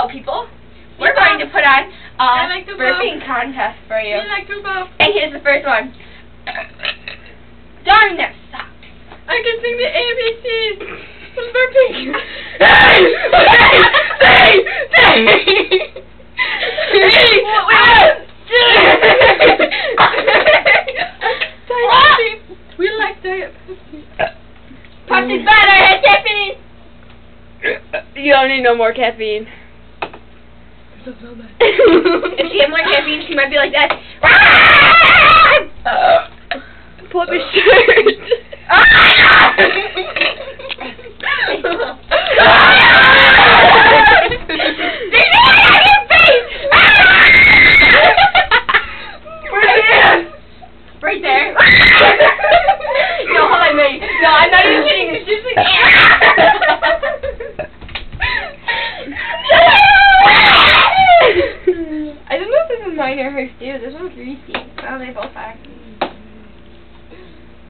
So, people, we're going to put on a like to burping contest for you. I like to burp. And here's the first one. Darn, that sucks. I can sing the ABCs. I'm burping. We like Diet Pepsi. Pepsi's better. It has caffeine. You don't need no more caffeine. If she had more caffeine, she might be like that. Pull up your shirt. Right there. No, hold on, wait. No, I'm not even kidding. It's just like I don't know if this is mine or hers too. This one's greasy. Oh, they both are.